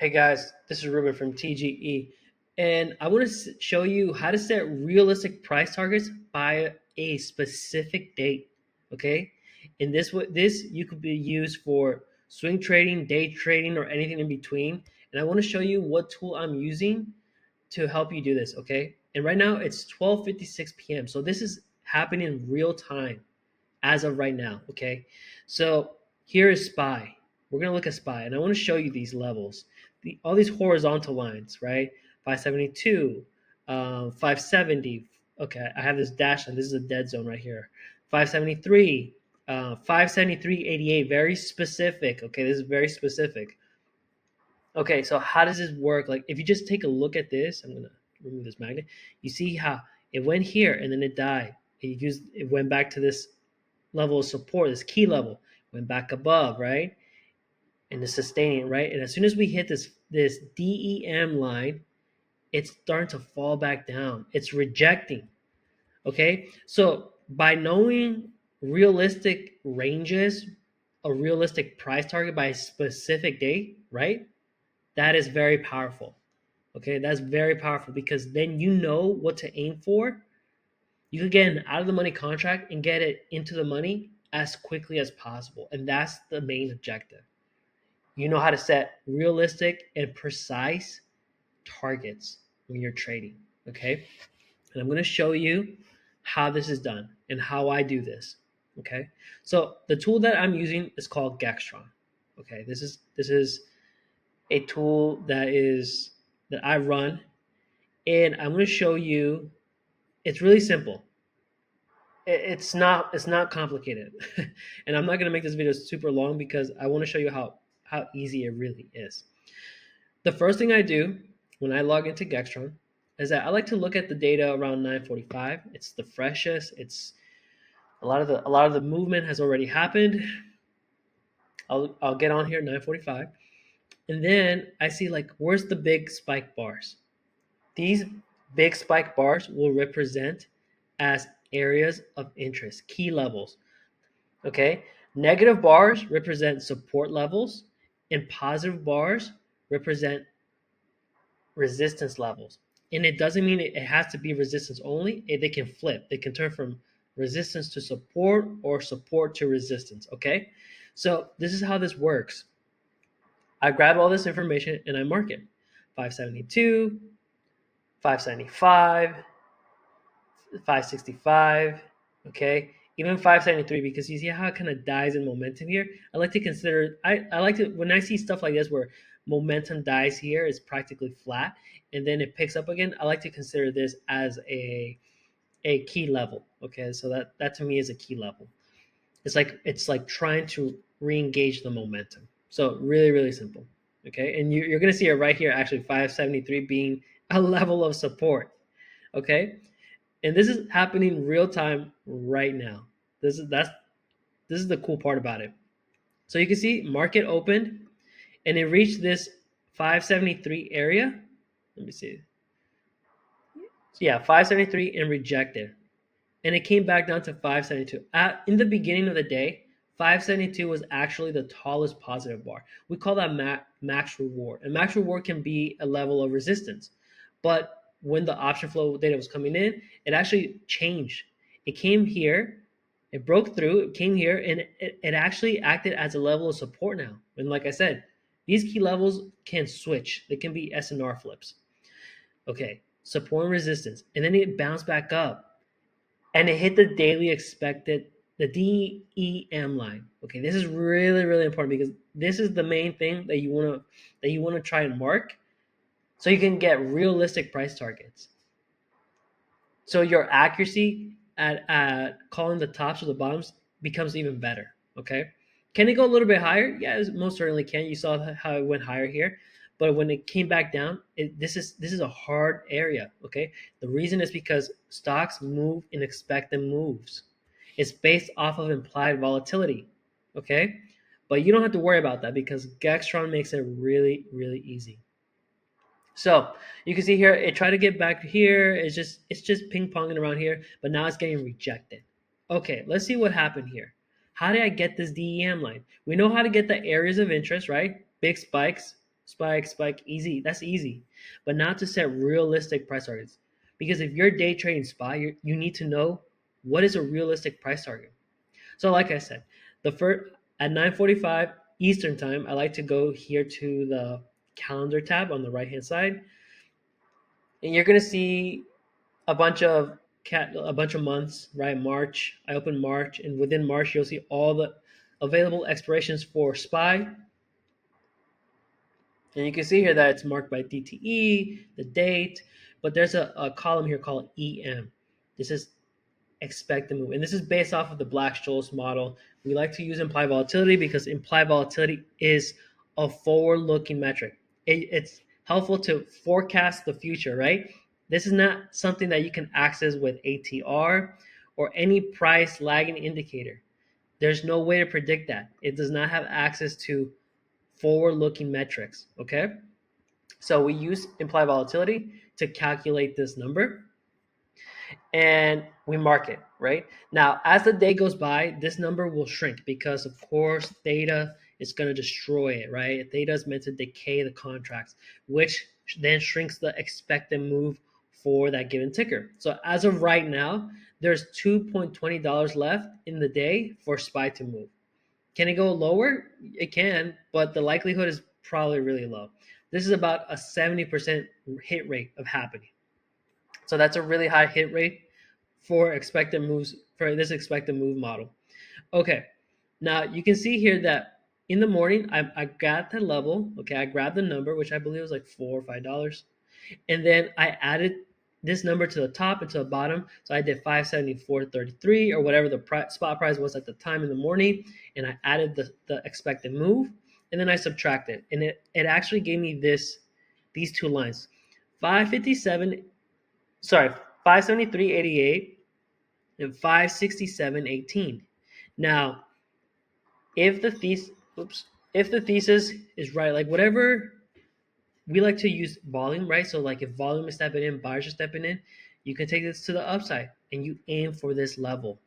Hey guys, this is Ruben from TGE, and I want to show you how to set realistic price targets by a specific date. Okay, and this you could be used for swing trading, day trading, or anything in between. And I want to show you what tool I'm using to help you do this. Okay, and right now it's 12:56 p.m. So this is happening in real time as of right now. Okay, so here is SPY. We're going to look at SPY, and I want to show you these levels, all these horizontal lines, right? 572, 570. Okay, I have this dash line. This is a dead zone right here. 573, 573.88. Very specific. Okay, this is very specific. Okay, so how does this work? Like, if you just take a look at this, I'm gonna remove this magnet. You see how it went here and then it died. It went back to this level of support, this key level, went back above, right? And it's sustaining, right? And as soon as we hit this DEM line, it's starting to fall back down. It's rejecting. Okay. So by knowing realistic ranges, a realistic price target by a specific date, right? That is very powerful. Okay, that's very powerful because then you know what to aim for. You could get an out of the money contract and get it into the money as quickly as possible. And that's the main objective. You know how to set realistic and precise targets when you're trading. Okay. And I'm going to show you how this is done and how I do this. Okay. So the tool that I'm using is called Gextron. Okay. This is a tool that I run, and I'm going to show you. It's really simple. It's not complicated, and I'm not going to make this video super long because I want to show you how easy it really is. The first thing I do when I log into Gextron is that I like to look at the data around 9:45. It's the freshest. It's a lot of the movement has already happened. I'll get on here 9:45, and then I see like where's the big spike bars. These big spike bars will represent as areas of interest, key levels. Okay, negative bars represent support levels, and positive bars represent resistance levels. And it doesn't mean it has to be resistance only. They can flip. They can turn from resistance to support or support to resistance. Okay, so this is how this works. I grab all this information and I mark it. 572, 575, 565, okay, even 573, because you see how it kind of dies in momentum here. I like to consider, I like to, when I see stuff like this where momentum dies here, it's practically flat, and then it picks up again, I like to consider this as a key level. Okay, so that to me is a key level. It's like trying to re-engage the momentum. So really, really simple. Okay, and you're going to see it right here, actually 573 being a level of support. Okay, and this is happening real time right now. This is the cool part about it. So you can see market opened and it reached this 573 area. Let me see. So yeah, 573 and rejected. And it came back down to 572. In the beginning of the day, 572 was actually the tallest positive bar. We call that max reward. And max reward can be a level of resistance. But when the option flow data was coming in, it actually changed. It came here, it broke through, it came here, and it actually acted as a level of support now. And like I said, these key levels can switch. They can be SNR flips. Okay, support and resistance. And then it bounced back up and it hit the daily expected, the DEM line. Okay, this is really, really important because this is the main thing that you want to try and mark so you can get realistic price targets. So your accuracy at calling the tops or the bottoms becomes even better. Okay, can it go a little bit higher? Yeah, most certainly can. You saw how it went higher here, but when it came back down, this is a hard area. Okay, the reason is because stocks move in expected moves. It's based off of implied volatility. Okay, but you don't have to worry about that because Gextron makes it really, really easy. So you can see here, it tried to get back here. It's just ping ponging around here, but now it's getting rejected. Okay, let's see what happened here. How did I get this DEM line? We know how to get the areas of interest, right? Big spikes, spike, spike, easy. That's easy. But not to set realistic price targets. Because if you're day trading SPY, you need to know what is a realistic price target. So, like I said, the first at 9:45 Eastern time, I like to go here to the calendar tab on the right hand side, and you're gonna see a bunch of a bunch of months, right? March. I open March, and within March, you'll see all the available expirations for SPY. And you can see here that it's marked by DTE, the date, but there's a column here called EM. This is expected move. And this is based off of the Black-Scholes model. We like to use implied volatility because implied volatility is a forward-looking metric. It's helpful to forecast the future, right? This is not something that you can access with ATR or any price lagging indicator. There's no way to predict that. It does not have access to forward-looking metrics, okay? So we use implied volatility to calculate this number, and we mark it, right? Now, as the day goes by, this number will shrink because, of course, theta is going to destroy it, right? Theta is meant to decay the contracts, which then shrinks the expected move for that given ticker. So as of right now, there's $2.20 left in the day for SPY to move. Can it go lower? It can, but the likelihood is probably really low. This is about a 70% hit rate of happening. So that's a really high hit rate for expected moves for this expected move model. Okay, now you can see here that in the morning I got the level. Okay, I grabbed the number, which I believe was like $4 or $5, and then I added this number to the top and to the bottom. So I did 574.33 or whatever the spot price was at the time in the morning, and I added the expected move, and then I subtracted, and it actually gave me these two lines, 557 sorry 573.88 and 567.18. Now, if the thesis, if the thesis is right, like whatever, we like to use volume, right? So like if volume is stepping in, buyers are stepping in, you can take this to the upside and you aim for this level.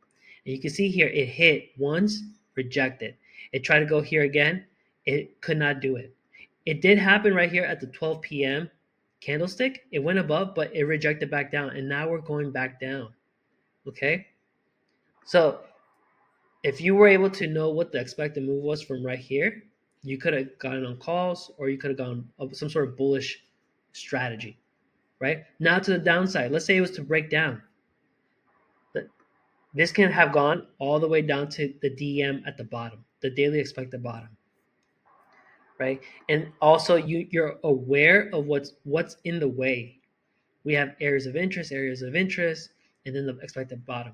And you can see here it hit once, rejected. It tried to go here again, it could not do it. It did happen right here at the 12 p.m. candlestick. It went above, but it rejected back down, and now we're going back down. Okay, so if you were able to know what the expected move was from right here, you could have gotten on calls or you could have gone some sort of bullish strategy, right? Now to the downside, let's say it was to break down. This can have gone all the way down to the DM at the bottom, the daily expected bottom, right? And also you're aware of what's in the way. We have areas of interest, and then the expected bottom.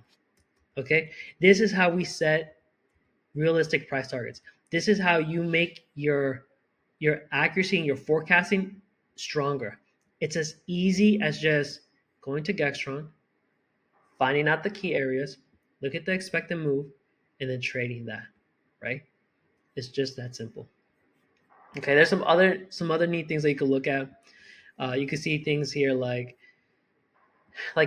Okay, this is how we set realistic price targets. This is how you make your accuracy and your forecasting stronger. It's as easy as just going to Gextron, finding out the key areas, look at the expected move, and then trading that, right? It's just that simple. Okay, there's some other neat things that you can look at. You can see things here like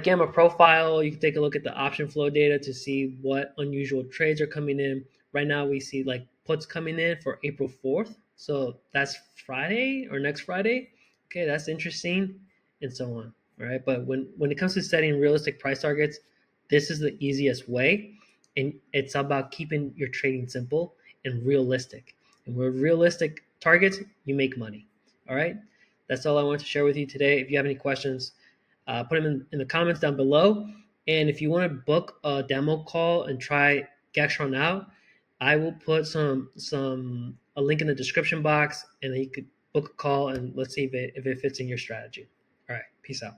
Gamma Profile. You can take a look at the option flow data to see what unusual trades are coming in. Right now we see like puts coming in for April 4th. So that's Friday or next Friday. Okay, that's interesting, and so on. All right. But when it comes to setting realistic price targets, this is the easiest way. And it's about keeping your trading simple and realistic. And with realistic targets, you make money. All right. That's all I want to share with you today. If you have any questions, put them in the comments down below. And if you want to book a demo call and try Gextron out, I will put a link in the description box, and then you could book a call and let's see if it fits in your strategy. All right, peace out.